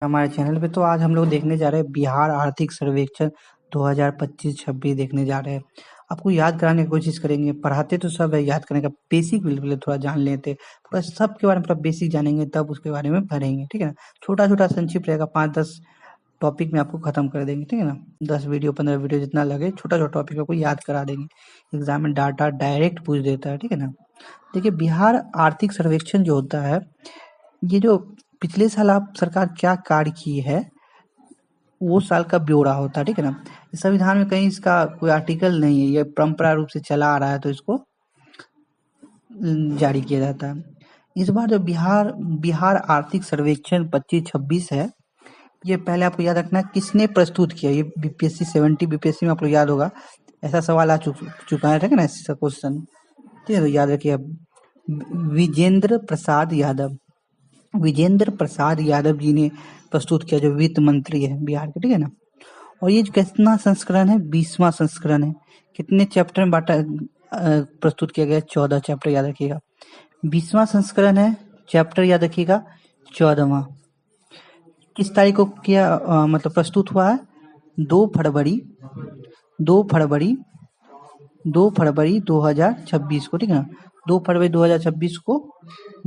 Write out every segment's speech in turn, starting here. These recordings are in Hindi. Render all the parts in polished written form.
हमारे चैनल पे। तो आज हम लोग देखने जा रहे हैं बिहार आर्थिक सर्वेक्षण 2025-26 देखने जा रहे हैं। आपको याद कराने की कोशिश करेंगे, पढ़ाते तो सब है, याद करने का बेसिक बिल्कुल थोड़ा जान लेते, पूरा सब के बारे में थोड़ा बेसिक जानेंगे तब उसके बारे में पढ़ेंगे, ठीक है ना। छोटा छोटा संक्षिप्त रहेगा, 5-10 टॉपिक में आपको खत्म कर देंगे, ठीक है ना। 10 वीडियो 15 वीडियो जितना लगे, छोटा छोटा टॉपिक आपको याद करा देंगे। एग्जाम में डाटा डायरेक्ट पूछ देता है, ठीक है ना। देखिए, बिहार आर्थिक सर्वेक्षण जो होता है, ये जो पिछले साल आप सरकार क्या कार्य की है वो साल का ब्यौरा होता है, ठीक है ना। संविधान में कहीं इसका कोई आर्टिकल नहीं है, ये परंपरा रूप से चला आ रहा है, तो इसको जारी किया जाता है। इस बार जो बिहार आर्थिक सर्वेक्षण 25-26 है, ये पहले आपको याद रखना है किसने प्रस्तुत किया। ये बीपीएससी 70 बीपीएससी में आपको याद होगा, ऐसा सवाल आ चुका है, ठीक है ना, ऐसा क्वेश्चन, ठीक है। तो याद रखिए, विजेंद्र प्रसाद यादव, विजेंद्र प्रसाद यादव जी ने प्रस्तुत किया, जो वित्त मंत्री है बिहार के, ठीक है ना। और ये कितना संस्करण है, 20वां संस्करण है। कितने चैप्टर में बांटा प्रस्तुत किया गया, 14 चैप्टर, याद रखिएगा। 20वां संस्करण है, चैप्टर याद रखिएगा 14वां। किस तारीख को किया, मतलब प्रस्तुत हुआ है, 2 फरवरी 2 फरवरी 2 फरवरी 2026 को, ठीक है ना। 2 फरवरी 2026 को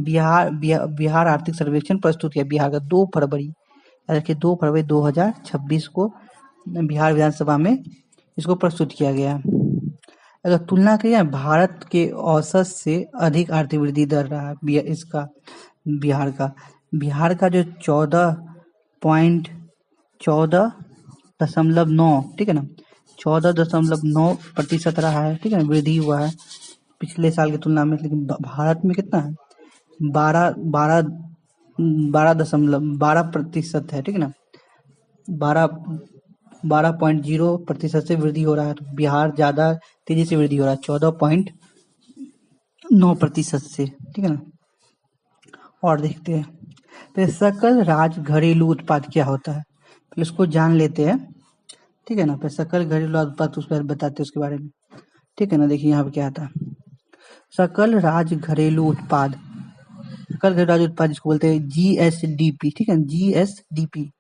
बिहार आर्थिक सर्वेक्षण प्रस्तुत किया, बिहार का 2 फरवरी, याद रखिए 2 फरवरी 2026 को बिहार विधानसभा में इसको प्रस्तुत किया गया। अगर तुलना करें, भारत के औसत से अधिक आर्थिक वृद्धि दर रहा है इसका, बिहार का जो 14.9, ठीक है ना, 14.9% रहा है, ठीक है ना, वृद्धि हुआ है पिछले साल की तुलना में। लेकिन भारत में कितना है, 12% है, ठीक है ना। 12.0% से वृद्धि हो रहा है, तो बिहार ज्यादा तेजी से वृद्धि हो रहा है, 14.9% से, ठीक है ना। और देखते हैं, तो सकल राज्य घरेलू उत्पाद क्या होता है, तो इसको जान लेते हैं, ठीक है ना। फिर सकल घरेलू उत्पाद उस पर बताते हैं उसके बारे में, ठीक है ना। देखिए यहाँ पे क्या आता है, सकल राज्य घरेलू उत्पाद, सकल घरेलू राज्य उत्पाद जिसको बोलते हैं जीएसडीपी, ठीक है, जीएसडीपी।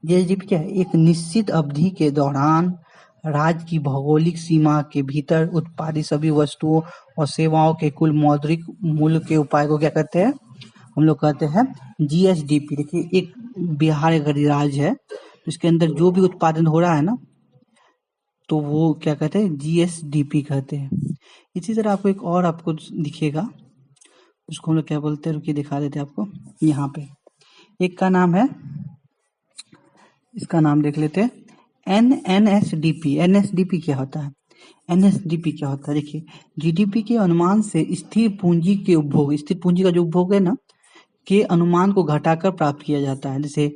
जीएसडीपी क्या है, एक निश्चित अवधि के दौरान राज्य की भौगोलिक सीमा के भीतर उत्पादित सभी वस्तुओं और सेवाओं के कुल मौद्रिक मूल्य के उपाय को क्या कहते हैं, हम लोग कहते हैं जीएसडीपी। देखिए, एक बिहार एक राज्य है, इसके अंदर जो भी उत्पादन हो रहा है ना, तो वो क्या कहते हैं, जीएसडीपी कहते हैं। इसी तरह आपको एक और आपको दिखेगा, उसको हम लोग क्या बोलते हैं, रुकिए दिखा देते हैं आपको। यहाँ पे एक का नाम है, इसका नाम देख लेते हैं, एनएसडीपी। एनएसडीपी क्या होता है, एनएसडीपी क्या होता है, देखिए, जीडीपी के अनुमान से स्थिर पूंजी के उपभोग, स्थिर पूंजी का जो उपभोग है ना, के अनुमान को घटाकर प्राप्त किया जाता है। जैसे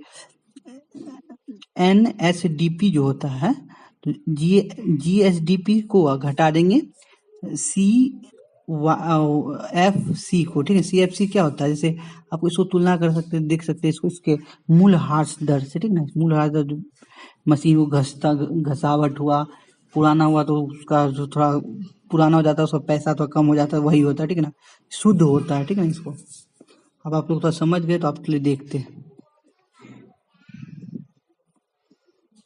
एनएसडीपी जो होता है, तो जीएसडीपी को घटा देंगे CFC को, ठीक है। CFC क्या होता है, जैसे आप इसको तुलना कर सकते हैं, देख सकते हैं इसको, इसके मूल्यह्रास दर से, ठीक है ना। मूल्यह्रास दर, जो मशीन को घसावट हुआ, पुराना हुआ तो उसका जो थोड़ा पुराना हो जाता है, उसका पैसा थोड़ा कम हो जाता है, वही होता है, ठीक है ना, शुद्ध होता है, ठीक है ना। इसको अब आप लोग थोड़ा समझ गए, तो आपके लिए देखते हैं,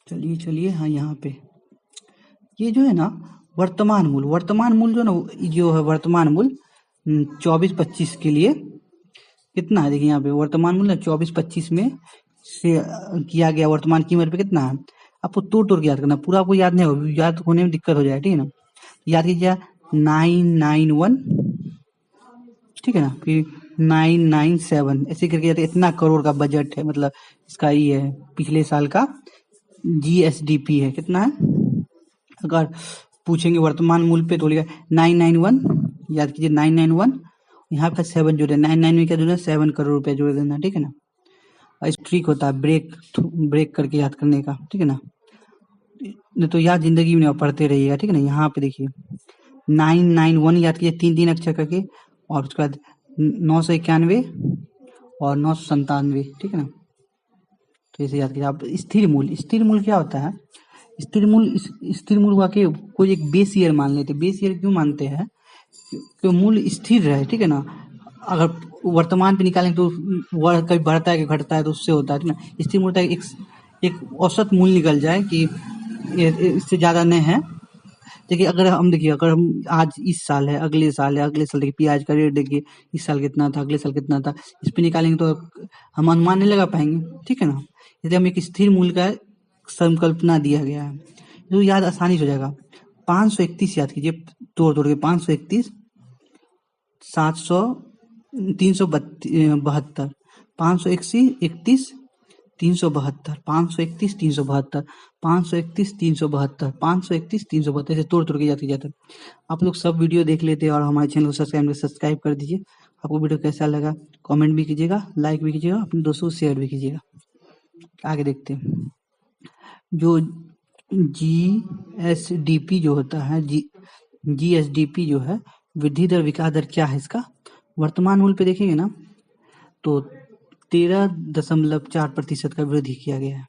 चलिए हाँ, यहाँ पे ये जो है ना, वर्तमान मूल्य जो ना, जो है वर्तमान मूल्य 24-25 के लिए कितना है, देखिए यहाँ पे वर्तमान मूल्य 24-25 में से किया गया वर्तमान कीमत पे कितना है। आपको तोड़ के याद करना, पूरा आपको याद नहीं होगा, याद होने में दिक्कत हो जाए, ठीक है ना। याद कीजिए 991, ठीक है ना, फिर 997, ऐसे करके जाते, इतना करोड़ का बजट है, मतलब इसका ये है, पिछले साल का जीएसडीपी है, कितना है। अगर पूछेंगे वर्तमान मूल्य पे, तो बोलेगा 991, याद कीजिए 991, यहाँ पे 7 जोड़े, 99 में क्या जोड़े, 7 करोड़ रुपए जोड़ देना, ठीक है ना। इस ट्रिक होता है ब्रेक करके याद करने का, ठीक है ना, नहीं तो याद जिंदगी में पढ़ते रहिएगा, ठीक है ना। यहाँ पे देखिए 991 याद कीजिए, 3 अक्षर करके, और उसके बाद 991 और 997, ठीक है ना। तो इसे याद कीजिए आप। स्थिर मूल्य क्या होता है, स्थिर मूल्य हुआ कि कोई एक बेस ईयर मान लेते, बेस ईयर क्यों मानते हैं, कि मूल्य स्थिर रहे, ठीक है ना। अगर वर्तमान पे निकालेंगे तो वह कभी बढ़ता है कि घटता है, तो उससे होता है ना। स्थिर मूल्य का एक औसत मूल्य निकल जाए कि इससे ज्यादा नहीं है। देखिए अगर हम आज इस साल है, अगले साल है, अगले साल देखिए प्याज का रेट देखिए, इस साल कितना था, अगले साल कितना था, इस पे निकालेंगे तो हम अनुमान नहीं लगा पाएंगे, ठीक है ना। इसलिए हमें एक स्थिर मूल्य का संकल्पना दिया गया है, जो याद आसानी से हो जाएगा। 531 याद कीजिए, तोड़ तोड़ के 531 700 372 531 372 531 372 531 372 531 372 ऐसे तोड़ तोड़ के जाते जाते। आप लोग सब वीडियो देख लेते हैं और हमारे चैनल को सब्सक्राइब कर दीजिए। आपको वीडियो कैसा लगा कमेंट भी कीजिएगा, लाइक भी कीजिएगा, अपने दोस्तों को शेयर भी कीजिएगा। आगे देखते हैं। जो GSDP जो होता है, GSDP जो है वृद्धि दर विकास दर क्या है इसका, वर्तमान मूल्य पे देखेंगे ना तो 13.4% का वृद्धि किया गया है।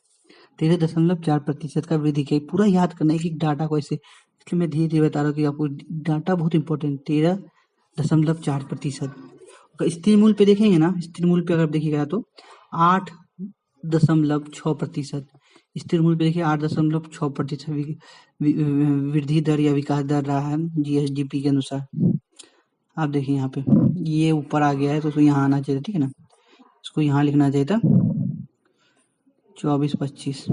13.4% का वृद्धि किया। पूरा याद करना है एक डाटा को ऐसे, इसलिए मैं धीरे धीरे बता रहा हूँ कि आपको डाटा बहुत इंपॉर्टेंट। 13.4%। स्थिर मूल्य पे देखेंगे ना, स्थिर मूल्य पे अगर देखिएगा तो 8.6%। स्थिर मूल्य पे देखिए 8.6% वृद्धि दर या विकास दर रहा है GSDP के अनुसार। आप देखिए यहाँ पे ये ऊपर आ गया है तो यहाँ आना चाहिए, ठीक है ना। इसको यहाँ लिखना चाहिए था 24-25।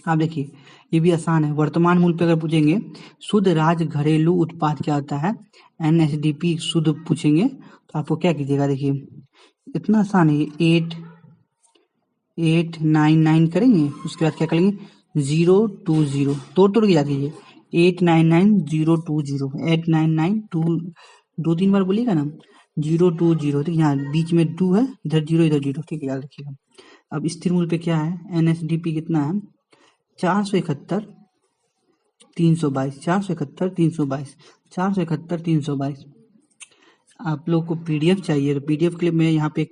आप देखिए ये भी आसान है। वर्तमान मूल्य पे अगर पूछेंगे शुद्ध राज्य घरेलू उत्पाद क्या होता है, NSDP शुद्ध पूछेंगे तो आपको क्या कीजिएगा, देखिए इतना आसान है। 8899 करेंगे, उसके बाद क्या करेंगे 020, तोड़ तोड़ के याद कीजिए 899020 899 दो तीन बार बोलिएगा ना 020, ठीक है। यहाँ बीच में 2 है, इधर 0 इधर 0, ठीक है, याद रखिएगा। अब स्थिर मूल्य पे क्या है, NSDP कितना है 471 322 471 322 471 322। आप लोग को PDF चाहिए तो PDF के लिए मैं यहाँ पे एक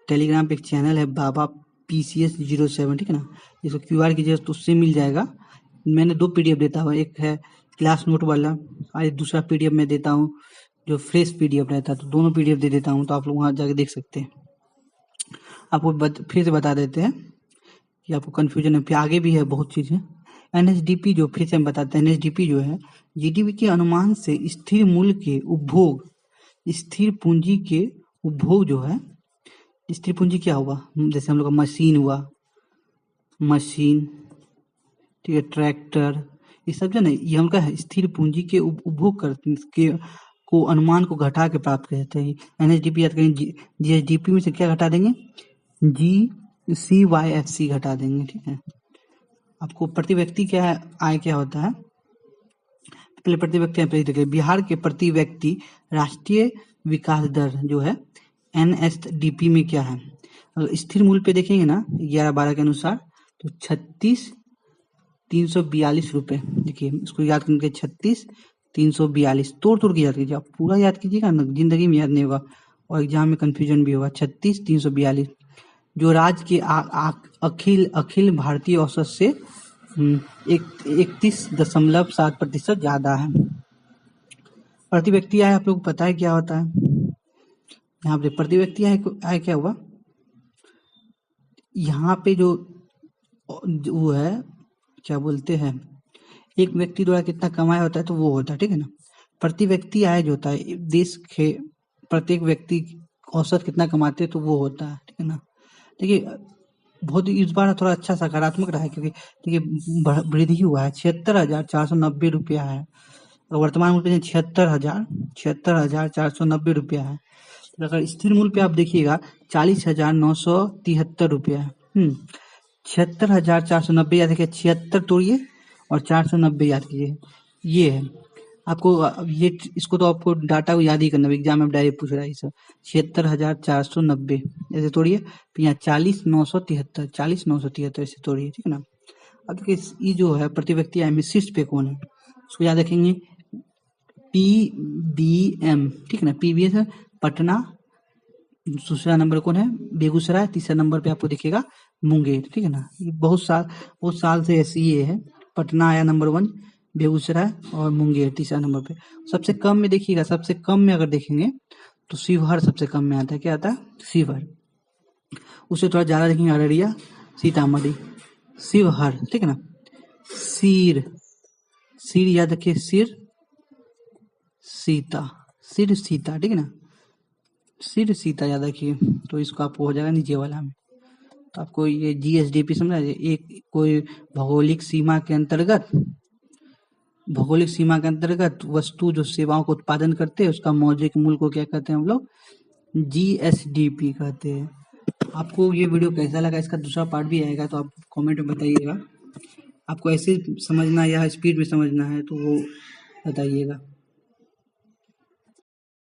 टेलीग्राम पे एक चैनल है बाबा PCS07, ठीक है ना। इसको QR कीजिए तो उससे मिल जाएगा। मैंने 2 PDF देता हूँ, एक है क्लास नोट वाला और दूसरा PDF मैं देता हूँ जो फ्रेश PDF रहता है, तो दोनों PDF दे देता हूँ, तो आप लोग वहाँ जाके देख सकते हैं। आपको फिर से बता देते हैं कि आपको कंफ्यूजन है, फिर आगे भी है बहुत चीज़ें। NSDP जो फिर से हम बताते हैं, NSDP जो है GDP के अनुमान से स्थिर मूल्य के उपभोग, स्थिर पूंजी के उपभोग जो है, स्थिर पूंजी क्या हुआ, जैसे हम लोग का मशीन हुआ, मशीन, ठीक है, ट्रैक्टर, ये सब जो ना ये उनका स्थिर पूंजी के उपभोग के को अनुमान को घटा के प्राप्त कर जाते हैं। NSDP याद करेंगे, GSDP में से क्या घटा देंगे, GCYFC घटा देंगे, ठीक है। आपको प्रति व्यक्ति क्या है, आय क्या होता है, पहले प्रति व्यक्ति देखिए बिहार के प्रति व्यक्ति राष्ट्रीय विकास दर जो है NSDP में क्या है। अगर स्थिर मूल्य पे देखेंगे ना 11-12 के अनुसार तो 36,342 रुपए। देखिए इसको याद करके 36,342 तोड़ तोड़ के याद कीजिए, आप पूरा याद कीजिएगा ना, जिंदगी में याद नहीं होगा और एग्जाम में कंफ्यूजन भी होगा। 36,342 जो राज्य के अखिल भारतीय औसत से 31.7% ज्यादा है। प्रति व्यक्ति आय आप लोग को पता है क्या होता है, यहाँ पे प्रति व्यक्ति आय क्या हुआ, यहाँ पे जो वो है क्या बोलते हैं, एक व्यक्ति द्वारा कितना कमाया होता है तो वो होता है, ठीक है ना। प्रति व्यक्ति आय जो होता है देश के प्रत्येक व्यक्ति औसत कितना कमाते हैं तो वो होता है, ठीक है ना। देखिए बहुत इस बार थोड़ा अच्छा सकारात्मक रहा है, क्योंकि देखिए वृद्धि हुआ है 76,490 रुपया है, और वर्तमान मूल्य 76,490 रुपया है। तो अगर स्थिर मूल्य पे आप देखिएगा 40,973 रुपया है। 76,490 याद रखिए, 76 तोड़िए और 490 याद कीजिए, ये है आपको ये, इसको तो आपको डाटा को याद ही करना, एग्जाम में डायरेक्ट पूछ रहा है सब। 76,490 ऐसे तोड़िए, फिर यहाँ 40,973 ऐसे तोड़िए, ठीक है ना। अब देखिए ये जो है प्रति व्यक्ति आय में शीर्ष पे कौन है, उसको याद रखेंगे PBM, ठीक है ना। PBM है पटना, दूसरा नंबर कौन है बेगूसराय, तीसरा नंबर पे आपको दिखेगा मुंगेर, ठीक है ना। ये बहुत साल से ऐसी ये है, पटना आया नंबर 1, बेगूसराय और मुंगेर तीसरा नंबर पे। सबसे कम में देखिएगा, सबसे कम में अगर देखेंगे तो शिवहर सबसे कम में आता है। क्या आता है? शिवहर। उससे थोड़ा ज़्यादा देखेंगे अररिया, सीतामढ़ी। शिवहर, ठीक है ना। सिर, सिर याद रखिए, सिर सीता, सिर सीता, ठीक है ना। सिर सीता याद रखिए, तो इसको आपको हो जाएगा नीचे वाला में। तो आपको ये जीएसडीपी समझा, एक कोई भौगोलिक सीमा के अंतर्गत वस्तु जो सेवाओं का उत्पादन करते हैं उसका मौद्रिक मूल्य को क्या कहते हैं हम लोग? जीएसडीपी कहते हैं। आपको ये वीडियो कैसा लगा? इसका दूसरा पार्ट भी आएगा, तो आप कमेंट में बताइएगा। आपको ऐसे समझना है या स्पीड में समझना है तो वो बताइएगा।